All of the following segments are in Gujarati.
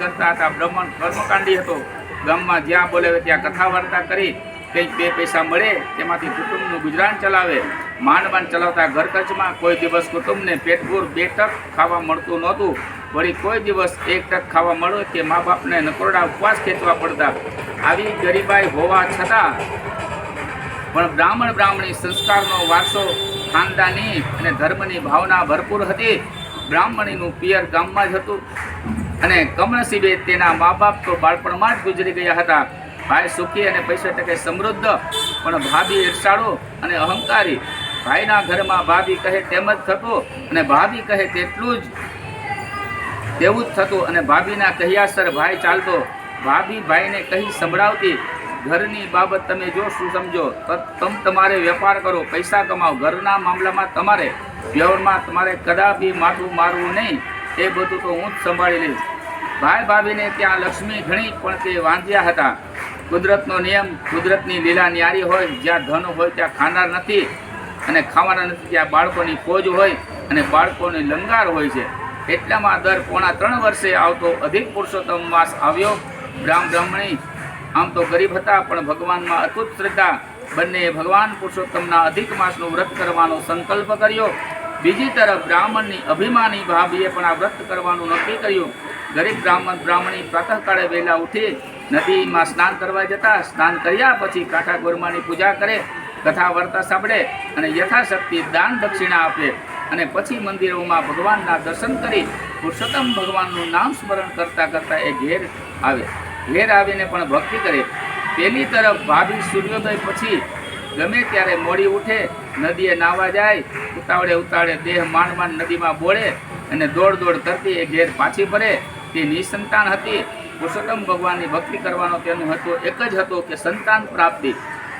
કરતા હતા. બ્રાહ્મણ કર્મકાંડી હતો. ગામમાં જ્યાં બોલાવે ત્યાં કથા વાર્તા કરી કંઈક 2 પૈસા મળે તેમાંથી કુટુંબનું ગુજરાન ચલાવે. માંડ ચલાવતા ઘર ખર્ચમાં કોઈ દિવસ કુટુંબને પેટપૂર 2 ટક ખાવા મળતું નહોતું. વળી કોઈ દિવસ 1 ટક ખાવા મળે કે મા બાપને નકોરડા ઉપવાસ ખેંચવા પડતા. આવી ગરીબાઈ હોવા છતાં પણ બ્રાહ્મણી સંસ્કારનો વારસો, ખાનદાની અને ધર્મની ભાવના ભરપૂર હતી. બ્રાહ્મણીનું પિયર ગામમાં જ હતું અને કમનસીબે તેના મા બાપ તો બાળપણમાં જ ગુજરી ગયા હતા. ભાઈ સુખી અને પૈસા ટકે સમૃદ્ધ, પણ ભાભી ઈર્ષાળુ અને અહંકારી. ભાઈના ઘરમાં ભાભી કહે તેમ જ થતું અને ભાભી કહે તેવું જ થતું અને ભાભીના કહ્યાસર ભાઈ ચાલતો. ભાભી ભાઈને કહી સંભળાવતી, ઘરની બાબત તમે જો શું સમજો, તમારે વેપાર કરો, પૈસા કમાઓ, ઘરના મામલામાં તમારે, વ્યવહારમાં તમારે કદાપી માથું મારવું નહીં, એ બધું તો હું જ સંભાળી લઈશ. ભાઈ ભાભીને ત્યાં લક્ષ્મી ઘણી, પણ તે વાંધ્યા હતા. કુદરતનો નિયમ, કુદરતની લીલા ન્યારી હોય. જ્યાં ધન હોય ત્યાં ખાનાર નથી અને ખાવાના નથી. ત્યાં બાળકોની ફોજ હોય અને બાળકોની લંગાર હોય છે. એટલામાં દર પોણા 3 વર્ષે આવતો અધિક પુરુષોત્તમ માસ આવ્યો. બ્રાહ્મણી આમ તો ગરીબ હતા, પણ ભગવાનમાં અતૂટ શ્રદ્ધા. બંનેએ ભગવાન પુરુષોત્તમના અધિક માસનું વ્રત કરવાનો સંકલ્પ કર્યો. બીજી તરફ બ્રાહ્મણની અભિમાની ભાભીએ પણ આ વ્રત કરવાનું નક્કી કર્યું. ગરીબ બ્રાહ્મણી પ્રાતઃકાળે વહેલા ઉઠી નદીમાં સ્નાન કરવા જતા. સ્નાન કર્યા પછી કાંઠા ગોરમાની પૂજા કરે, કથા વાર્તા સાંભળે અને યથાશક્તિ દાન દક્ષિણા આપે અને પછી મંદિરોમાં ભગવાનના દર્શન કરી પુરુષોત્તમ ભગવાનનું નામ સ્મરણ કરતાં કરતાં એ ઘેર આવે. ઘેર આવીને પણ ભક્તિ કરે. પેલી તરફ ભાભી સૂર્યોદય પછી ગમે ત્યારે મોડી ઉઠે, નદીએ નાહવા જાય. ઉતાવળે દેહ માંડ નદીમાં બોળે અને દોડ કરતી એ ઘેર પાછી ફરે. તે નિસંતાન હતી. પુરુષોત્તમ ભગવાનની ભક્તિ કરવાનો તેનું એક જ હતો કે સંતાન પ્રાપ્તિ.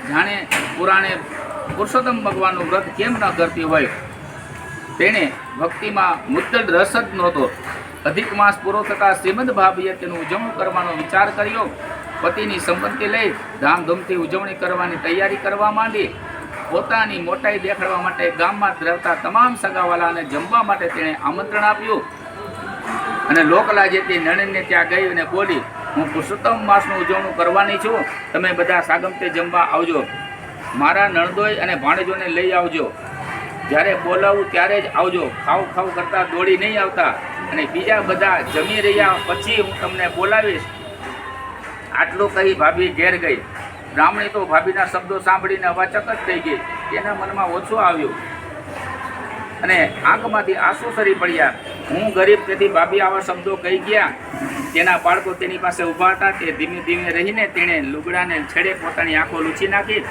જાણે પુરાણે પુરુષોત્તમ ભગવાનનું વ્રત કેમ ન કરતી હોય. તેણે ભક્તિમાં મુદ્દળ રસ જ નહોતો. અધિક માસ પૂરો થતાં શ્રીમદ ભાભીએ તેનું ઉજવણું કરવાનો વિચાર કર્યો. પતિની સંપત્તિ લઈ ધામધૂમથી ઉજવણી કરવાની તૈયારી કરવા માંડી. પોતાની મોટાઈ દેખાડવા માટે ગામમાં રહેતા તમામ સગાવાલાને જમવા માટે તેણે આમંત્રણ આપ્યું અને લોકલાજે તે નણંદને ત્યાં ગઈ અને બોલી, હું પુરુષોત્તમ માસનું ઉજવણું કરવાની છું, તમે બધા સાગમતે જમવા આવજો. મારા નણદોઈ અને ભાણેજોને લઈ આવજો. જ્યારે બોલાવું ત્યારે જ આવજો. ખાવ કરતાં દોડી નહીં આવતા અને બીજા બધા જમી રહ્યા પછી હું તમને બોલાવીશ. આટલું કહી ભાભી ઘેર ગઈ. બ્રાહ્મણી તો ભાભીના શબ્દો સાંભળીને અવાચક જ થઈ ગઈ. તેના મનમાં ઓછું આવ્યું અને આંખમાંથી આંસુ સરી પડ્યા. હું ગરીબ, તેથી ભાભી આવા શબ્દો કહી ગયા. તેના બાળકો તેની પાસે ઊભા હતા. તે ધીમે ધીમે રહીને તેણે લુગડાને છેડે પોતાની આંખો લૂછી નાખી.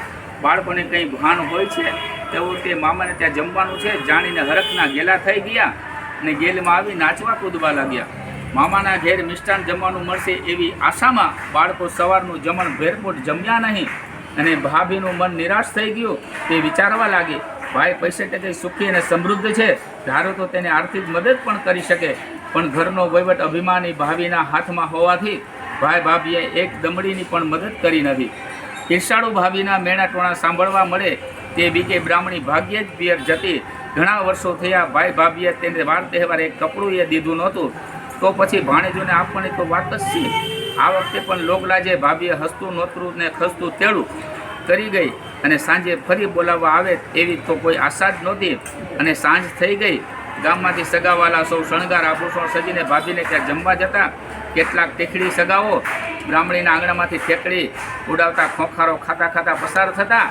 બાળકોને કંઈ ભાન હોય છે તેઓ તે મામાને ત્યાં જમવાનું છે જાણીને હરખના ગેલા થઈ ગયા અને ગેલમાં આવી નાચવા કૂદવા લાગ્યા. મામાના ઘેર મિષ્ટાન જમવાનું મળશે એવી આશામાં બાળકો સવારનું જમણ ભેરપૂટ જમ્યા નહીં અને ભાભીનું મન નિરાશ થઈ ગયું. તે વિચારવા લાગી, ભાઈ પૈસે ટકે સુખી અને સમૃદ્ધ છે, ધારો તો તેને આર્થિક મદદ પણ કરી શકે, પણ ઘરનો વહીવટ અભિમાની ભાભીના હાથમાં હોવાથી ભાઈ ભાભીએ એક દમડીની પણ મદદ કરી નથી. ઈર્ષાળુ ભાભીના મેણા ટોણા સાંભળવા મળે તે બીકે બ્રાહ્મણી ભાગ્યે જ પિયર જતી. ઘણા વર્ષો થયા. ભાઈ ભાભીએ તેને વાર તહેવારે એક કપડું એ દીધું નહોતું. તો પછી ભાણેજોને આપવાની તો વાત જ છે. આ વખતે પણ લોકલાજે ભાભીએ હસતું નોતરું ને ખસતું તેડું કરી ગઈ અને સાંજે ફરી બોલાવવા આવે એવી તો કોઈ આશા જ નહોતી. અને સાંજ થઈ ગઈ. ગામમાંથી સગાવાલા સૌ શણગાર આભૂષણ સજીને ભાભીને ત્યાં જમવા જતા. કેટલાક ટેકડી સગાઓ બ્રાહ્મણીના આંગણામાંથી ઠેકડી ઉડાવતા ખોખારો ખાતા પસાર થતા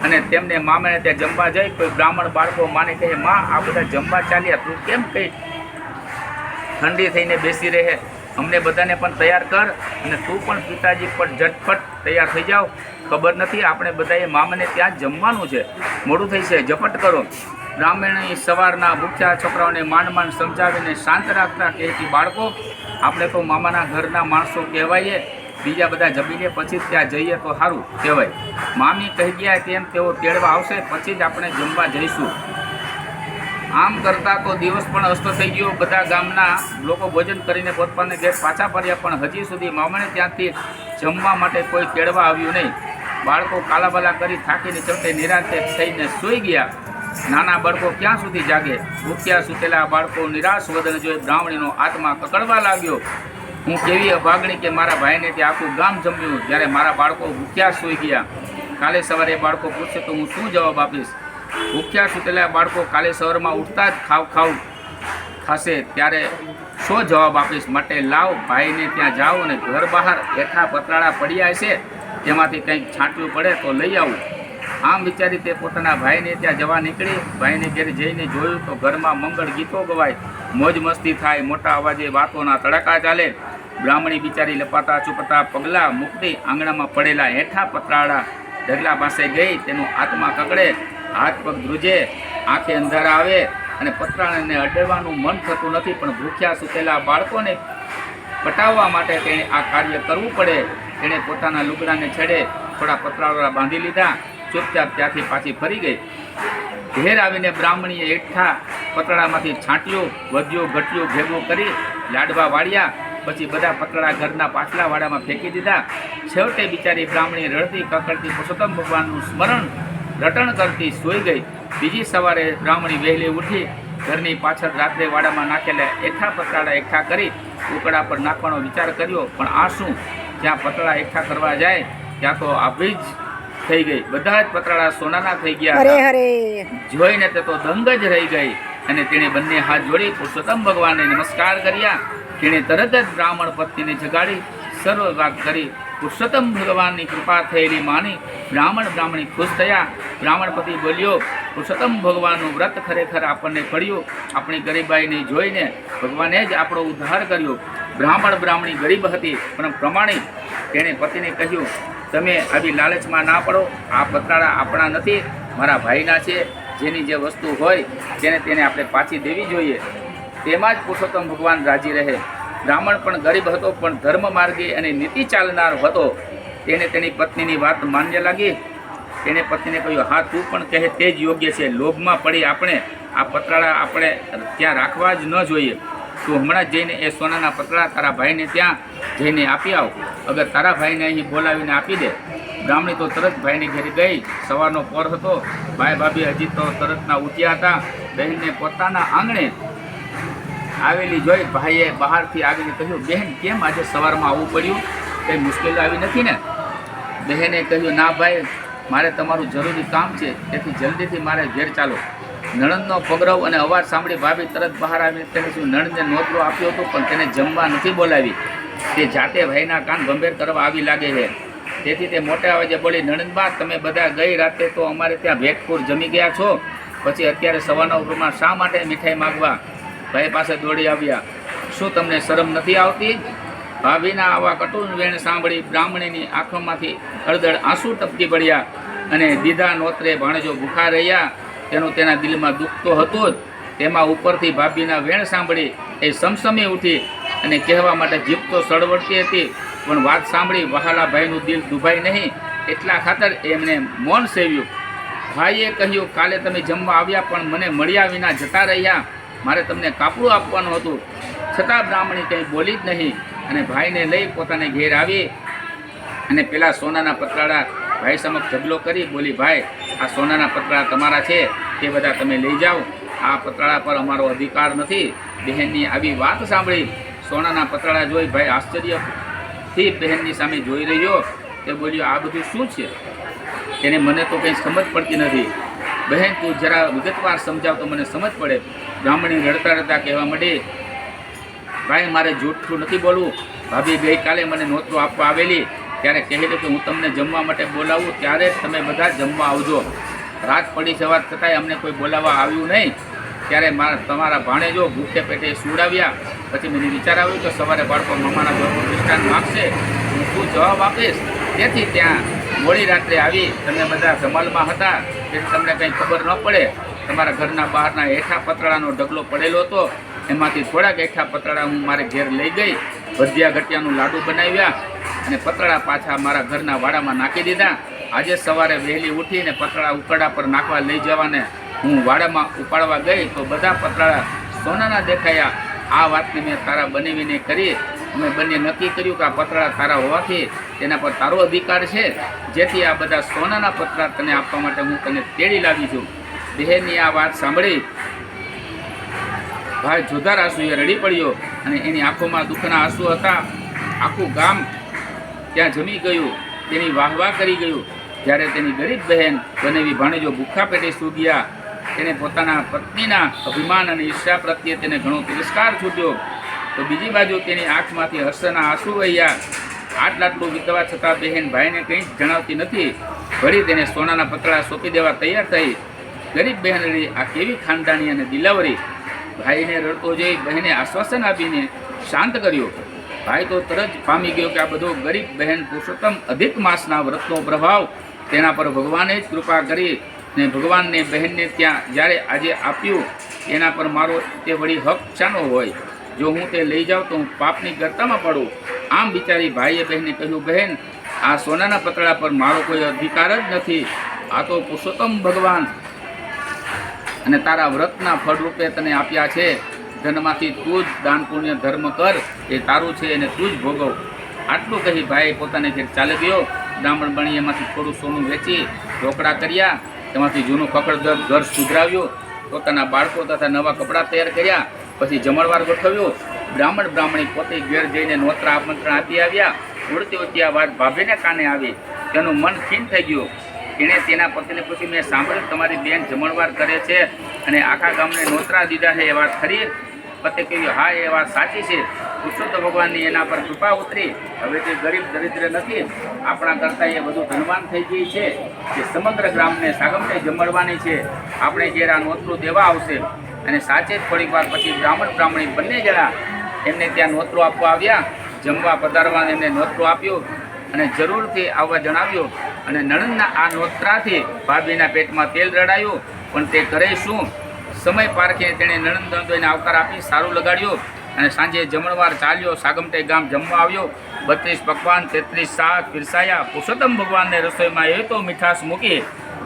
અને તેમને મામાને ત્યાં જમવા જઈ કોઈ બ્રાહ્મણ બાળકો માને કહે, માં આ બધા જમવા ચાલ્યા, તું કેમ કંઈ ઠંડી થઈને બેસી રહે, અમને બધાને પણ તૈયાર કર અને તું પણ પિતાજી પર ઝટપટ તૈયાર થઈ જાઓ. ખબર નથી આપણે બધાએ મામાને ત્યાં જમવાનું છે, મોડું થઈ છે, ઝપટ કરો. બ્રાહ્મણી સવારના ભૂખ્યા છોકરાઓને માંડ સમજાવીને શાંત રાખતા કહેતી, બાળકો આપણે તો મામાના ઘરના માણસો કહેવાઈએ, બીજા બધા જમીને પછી ત્યાં જઈએ તો સારું કહેવાય. મામી કહી ગયા તેમ તેઓ તેડવા આવશે, પછી જ આપણે જમવા જઈશું. આમ કરતાં તો દિવસ પણ અસ્ત થઈ ગયો. બધા ગામના લોકો ભોજન કરીને પોતપાને ઘેર પાછા ફર્યા, પણ હજી સુધી મામાને ત્યાંથી જમવા માટે કોઈ તેડવા આવ્યું નહીં. બાળકો કાલાબાલા કરી થાકીને ચડતે નિરાંતે થઈને સૂઈ ગયા. નાના બાળકો ક્યાં સુધી જાગે? ભૂખ્યા સૂતેલા બાળકો નિરાશ વદન જોઈ બ્રાહ્મણીનો આત્મા કકડવા લાગ્યો. હું કેવી અભાગણી કે મારા ભાઈને ત્યાં આખું ગામ જમ્યું, જ્યારે મારા બાળકો ભૂખ્યા સૂઈ ગયા. કાલે સવારે બાળકો પૂછશે તો હું શું જવાબ આપીશ? ભૂખ્યા સૂતેલા બાળકો કાલે સવારમાં ઉઠતા જ ખાવ ખાશે ત્યારે શું જવાબ આપીશ? માટે લાવ, ભાઈને ત્યાં જાઓ અને ઘર બહાર હેઠા પતરાળા પડ્યા છે, તેમાંથી કંઈક છાંટ્યું પડે તો લઈ આવું. આમ વિચારી તે પોતાના ભાઈને ત્યાં જવા નીકળી. ભાઈને ઘેર જઈને જોયું તો ઘરમાં મંગળ ગીતો ગવાય, મોજ મસ્તી થાય, મોટા અવાજે વાતોના તડકા ચાલે. બ્રાહ્મણી બિચારી લપાતા ચૂપતા પગલાં મૂકતી આંગણામાં પડેલા હેઠા પતરાળા ઢગલા પાસે ગઈ. તેનો આત્મા કકડે, હાથ પગ ધ્રુજે, આંખે અંધારા આવે અને પતરાળાને અડવાનું મન થતું નથી. પણ ભૂખ્યા સૂતેલા બાળકોને પટાવવા માટે તેણે આ કાર્ય કરવું પડે. તેણે પોતાના લુગડાને છેડે થોડા પતરાળા બાંધી લીધા. ચૂપચાપ ત્યાંથી પાછી ફરી ગઈ. ઘેર આવીને બ્રાહ્મણીએ હેઠા પતરાળામાંથી છાંટ્યું, વધ્યું ઘટ્યું ભેગું કરી લાડવા વાળ્યા. પછી બધા પતરાળા ઘરના પાછલા વાડામાં ફેંકી દીધા. છેવટે બિચારી બ્રાહ્મણી રડતી કકડતી પુરુષોત્તમ ભગવાનનું સ્મરણ રટણ કરતી સૂઈ ગઈ. બીજી સવારે બ્રાહ્મણી વહેલી ઉઠી ઘરની પાછળ રાત્રે વાડામાં નાખેલા હેઠા પતરાળા એકઠા કરી ઉકળા પર નાખવાનો વિચાર કર્યો. પણ આ શું, જ્યાં પતરાળા એકઠા કરવા જાય ત્યાં તો આભી જ થઈ ગઈ. બધા જ પતરાળા સોનાના થઈ ગયા. જોઈને તે તો દંગ જ રહી ગઈ અને તેણે બંને હાથ જોડી પુરુષોત્તમ ભગવાનને નમસ્કાર કર્યા. તેણે તરત જ બ્રાહ્મણ પત્નીને જગાડી સર્વ વાત કરી. પુરુષોત્તમ ભગવાનની કૃપા થયેલી માની બ્રાહ્મણી ખુશ થયા. બ્રાહ્મણ પતિ બોલ્યો, પુરુષોત્તમ ભગવાનનું વ્રત ખરેખર આપણને પડ્યું. આપણી ગરીબાઈને જોઈને ભગવાને જ આપણો ઉદ્ધાર કર્યો. બ્રાહ્મણી ગરીબ હતી પણ પ્રમાણિક. તેણે પતિને કહ્યું, તમે આવી લાલચમાં ના પડો. આ પતરાળા આપણા નથી, મારા ભાઈના છે. જેની જે વસ્તુ હોય તેને આપણે પાછી દેવી જોઈએ. તેમાં જ પુરુષોત્તમ ભગવાન રાજી રહે. બ્રાહ્મણ પણ ગરીબ હતો પણ ધર્મ માર્ગી અને નીતિ ચાલનાર હતો. તેને તેની પત્નીની વાત માન્ય લાગી. તેણે પત્નીને કહ્યું, હા તું પણ કહે તે જ યોગ્ય છે. લોભમાં પડી આપણે આ પતરાળા આપણે ત્યાં રાખવા જ ન જોઈએ. તું હમણાં જઈને એ સોનાના પતરાળા તારા ભાઈને ત્યાં જઈને આપી આવ. અગર તારા ભાઈને અહીં બોલાવીને આપી દે. બ્રાહ્મણી તો તરત ભાઈની ઘરે ગઈ. સવારનો પોર હતો. ભાઈ ભાભી હજી તો તરતના ઉઠ્યા હતા. બહેનને પોતાના આંગણે આવેલી જોઈ ભાઈએ બહારથી આવીને કહ્યું, બહેન કેમ આજે સવારમાં આવવું પડ્યું? કંઈ મુશ્કેલી આવી નથી ને? બહેને કહ્યું, ના ભાઈ, મારે તમારું જરૂરી કામ છે, તેથી જલ્દીથી મારે ઘેર ચાલો. નણંદનો પગરવ અને અવાજ સાંભળી ભાભી તરત બહાર આવીને તેને શું નણંદને નોતરો આપ્યો હતો પણ તેને જમવા નથી બોલાવી. તે જાતે ભાઈના કાન ગંભીર કરવા આવી લાગે છે. તેથી તે મોટા અવાજે બોલી, નણંદબા, તમે બધા ગઈ રાતે તો અમારે ત્યાં ભેટપુર જમી ગયા છો, પછી અત્યારે સવારના ઉપરમાં શા માટે મીઠાઈ માગવા? ભાઈ પાસે દોડી આવ્યા. શું તમને શરમ નથી આવતી? ભાભીના આવા કટુન વેણ સાંભળી બ્રાહ્મણીની આંખોમાંથી હળદળ આંસુ ટપકી પડ્યા અને દીધા નોતરે ભાણેજો ભૂખા રહ્યા. તેનું તેના દિલમાં દુઃખ તો હતું જ. તેમાં ઉપરથી ભાભીના વેણ સાંભળી એ સમસમી ઉઠી અને કહેવા માટે જીભ તો સળવડતી હતી, પણ વાત સાંભળી વહાલા ભાઈનું દિલ દુભાઈ નહીં એટલા ખાતર એમને મૌન સેવ્યું. ભાઈએ કહ્યું, કાલે તમે જમવા આવ્યા પણ મને મળ્યા વિના જતા રહ્યા. મારે તમને કાપડું આપવાનું હતું. છતાં બ્રાહ્મણી કંઈ બોલી જ નહીં અને ભાઈને લઈ પોતાને ઘેર આવી અને પેલા સોનાના પતરાળા ભાઈ સમક્ષ ઢગલો કરી બોલી, ભાઈ, આ સોનાના પતરાળા તમારા છે, તે બધા તમે લઈ જાઓ. આ પતરાળા પર અમારો અધિકાર નથી. બહેનની આવી વાત સાંભળી સોનાના પતરાળા જોઈ ભાઈ આશ્ચર્યથી બહેનની સામે જોઈ રહ્યો. તે બોલ્યો, આ બધું શું છે? તેને મને તો કંઈ સમજ પડતી નથી. બહેન, તું જરા વિગતવાર સમજાવ તો મને સમજ પડે. બ્રાહ્મણી રડતા રડતા કહેવા માંડી, ભાઈ, મારે જૂઠું નથી બોલવું. ભાભી ગઈકાલે મને નોતરો આપવા આવેલી ત્યારે કહેલું કે હું તમને જમવા માટે બોલાવું ત્યારે જ તમે બધા જમવા આવજો. રાત પડી જવા છતાંય અમને કોઈ બોલાવવા આવ્યું નહીં. ત્યારે તમારા ભાણેજો ભૂખે પેટે સુવડાવ્યા. પછી મને વિચાર આવ્યો કે સવારે બાળકો મામાના ઘરનું દૃષ્ટાંત માગશે, હું શું જવાબ આપીશ? તેથી ત્યાં મોડી રાત્રે આવી. તમે બધા જમાલમાં હતા તેથી તમને કંઈ ખબર ન પડે. તમારા ઘરના બહારના હેઠા પતરાળાનો ઢગલો પડેલો હતો. એમાંથી થોડાક હેઠા પતરાળા હું મારે ઘેર લઈ ગઈ. ભજીયા ઘટિયાનું લાડુ બનાવ્યા અને પતરાળા પાછા મારા ઘરના વાડામાં નાખી દીધા. આજે સવારે વહેલી ઉઠીને પતરાળા ઉકરડા પર નાખવા લઈ જવાને હું વાડામાં ઉપાડવા ગઈ તો બધા પતરાળા સોનાના દેખાયા. આ વાતને મેં તારા બનેવીને કરી. અમે બંને નક્કી કર્યું કે આ પતરાળા તારા હોવાથી તેના પર તારો અધિકાર છે. જેથી આ બધા સોનાના પતરાળા તને આપવા માટે હું તને તેડી લાવી છું. બહેનની આ વાત સાંભળી ભાઈ જોધાર આંસુએ રડી પડ્યો અને એની આંખોમાં દુઃખના આંસુ હતા. આખું ગામ ત્યાં જમી ગયું, તેની વાહવાહ કરી ગયું. જ્યારે તેની ગરીબ બહેન બનેવી ભાણેજો ભૂખા પેટે સૂઈ ગયા. તેને પોતાના પત્નીના અભિમાન અને ઈર્ષ્યા પ્રત્યે તેને ઘણો તિરસ્કાર છૂટ્યો. તો બીજી બાજુ તેની આંખમાંથી હર્ષના આંસુ વહ્યા. આટલું વિતવા છતાં બહેન ભાઈને કંઈ જ જણાવતી નથી. વળી તેને સોનાના પતળા સોંપી દેવા તૈયાર થઈ. ગરીબ બહેનની આ કેવી ખાનદાની અને દિલાવરી! ભાઈને રડતો જોઈ બહેને આશ્વાસન આપીને શાંત કર્યો. ભાઈ તો તરત પામી ગયો કે આ બધો ગરીબ બહેન પુરુષોત્તમ અધિક માસના વ્રતનો પ્રભાવ તેના પર ભગવાને જ કૃપા કરી ને ભગવાનને બહેનને ત્યાં જ્યારે આજે આપ્યું એના પર મારો તે વળી હક શાનો હોય? જો હું તે લઈ જાઉં તો હું પાપની ગર્તામાં પડું. આમ બિચારી ભાઈએ બહેનને કહ્યું, બહેન, આ સોનાના પતળા પર મારો કોઈ અધિકાર જ નથી. આ તો પુરુષોત્તમ ભગવાન અને તારા વ્રતના ફળરૂપે તને આપ્યા છે. ધનમાંથી તું જ દાન પુણ્ય ધર્મ કર, એ તારું છે અને તું જ ભોગવ. આટલું કહી ભાઈ પોતાને ઘેર ચાલી ગયો. બ્રાહ્મણ બની એમાંથી થોડું સોનું વેચી રોકડા કર્યા, તેમાંથી જૂનું કકડ ઘર સુધરાવ્યું, પોતાના બાળકો તથા નવા કપડાં તૈયાર કર્યા. પછી જમણવાર ગોઠવ્યો. બ્રાહ્મણી પોતે ઘેર જઈને નોતરા આમંત્રણ આપી આવ્યા. ઉડતી ઉડતી આ વાત ભાભીને કાને આવી. તેનું મન ખીન થઈ ગયું. એણે તેના પતિને પૂછ્યું, મેં સાંભળ્યું તમારી બેન જમણવાર કરે છે અને આખા ગામને નોતરા દીધા છે, એ વાત ખરી? પતે કહ્યું, હા, એ વાત સાચી છે. પુરુષોત્તમ ભગવાનની એના પર કૃપા ઉતરી. હવે તે ગરીબ દરિદ્ર નથી, આપણા કરતાં એ વધુ ધનવાન થઈ ગઈ છે કે સમગ્ર ગ્રામને સાગમટે જમણવાની છે. આપણે ઘેર આ નોતરું દેવા આવશે. અને સાચે જ થોડીક વાર પછી બ્રાહ્મણી બંને જણા એમને ત્યાં નોતરું આપવા આવ્યા. જમવા પધારવાને એમને નોતરું આપ્યું અને જરૂરથી આવવા જણાવ્યું. અને નણંદના આ નોતરાથી ભાભીના પેટમાં તેલ રડાયું. પણ તે કરે શું? સમય પારખીને તેણે નણંદોને આવકાર આપી સારું લગાડ્યું. અને સાંજે જમણવાર ચાલ્યો. સાગમટે ગામ જમવા આવ્યો. 32 પકવાન 33 શાક પીરસાયા. પુરુષોત્તમ ભગવાનને રસોઈમાં એ તો મીઠાશ મૂકી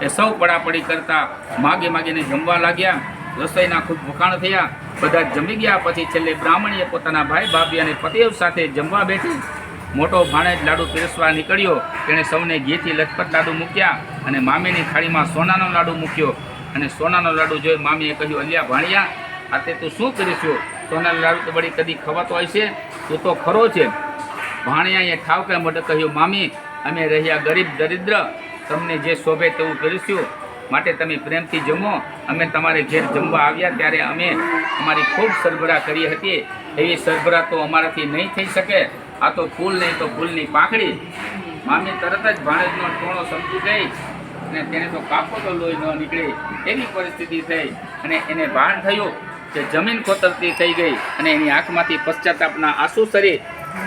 એ સૌ પડાપડી કરતા માગીને જમવા લાગ્યા. રસોઈના ખૂબ વખાણ થયા. બધા જમી ગયા. પછી છેલ્લે બ્રાહ્મણીએ પોતાના ભાઈ ભાભી અને પતિઓ સાથે જમવા બેઠી. મોટો ભાણેજ લાડુ પીરસવા નીકળ્યો. તેણે સૌને ઘીથી લથપથ લાડુ મૂક્યા અને મામીની થાળીમાં સોનાનો લાડુ મૂક્યો. અને સોનાનો લાડુ જોઈ મામીએ કહ્યું, અલ્યા ભાણિયા, આ તે તું શું કરીશું? સોનાનો લાડુ તો વળી કદી ખવાતો હોય છે, તું તો ખરો છે. ભાણિયાએ ઠાવકે મોઢે કહ્યું, મામી, અમે રહ્યા ગરીબ દરિદ્ર, તમને જે શોભે તેવું પીરસ્યું, માટે તમે પ્રેમથી જમો. અમે તમારે ઘેર જમવા આવ્યા ત્યારે અમે અમારી ખૂબ સરભરા કરી હતી. એવી સરભરા તો અમારાથી નહીં થઈ શકે. આ તો ફૂલ નહીં તો ફૂલની પાંખડી. મામી તરત જ ભાણેજનો ટોણો સમજી ગઈ અને તેને તો કાપો તો લોહી ન નીકળે એવી પરિસ્થિતિ થઈ. અને એને ભાન થયું કે જમીન કોતરતી થઈ ગઈ અને એની આંખમાંથી પશ્ચાતાપના આંસુ સરી.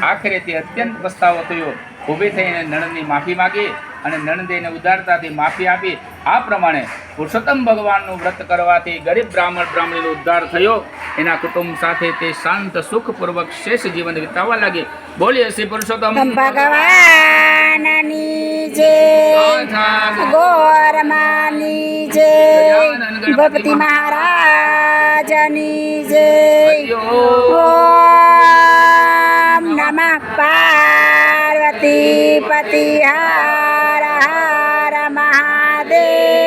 આખરે તે અત્યંત પસ્તાવો થયો. ઊભી થઈને નણંદની માફી માગી અને નણંદેને ઉદારતાથી માફી આપી. આ પ્રમાણે પુરુષોત્તમ ભગવાનનું વ્રત કરવાથી ગરીબ બ્રાહ્મણીનો ઉદ્ધાર થયો. એના કુટુંબ સાથે તે શાંત સુખપૂર્વક શેષ જીવન વિતાવવા લાગી. બોલીએ શ્રી પુરુષોત્તમ ભગવાનની જય, ગોરમાની જય, ભક્તિ મહારાજની જય. ઓમ નમઃ પાર્વતી પતિ હર હર મહાદેવ.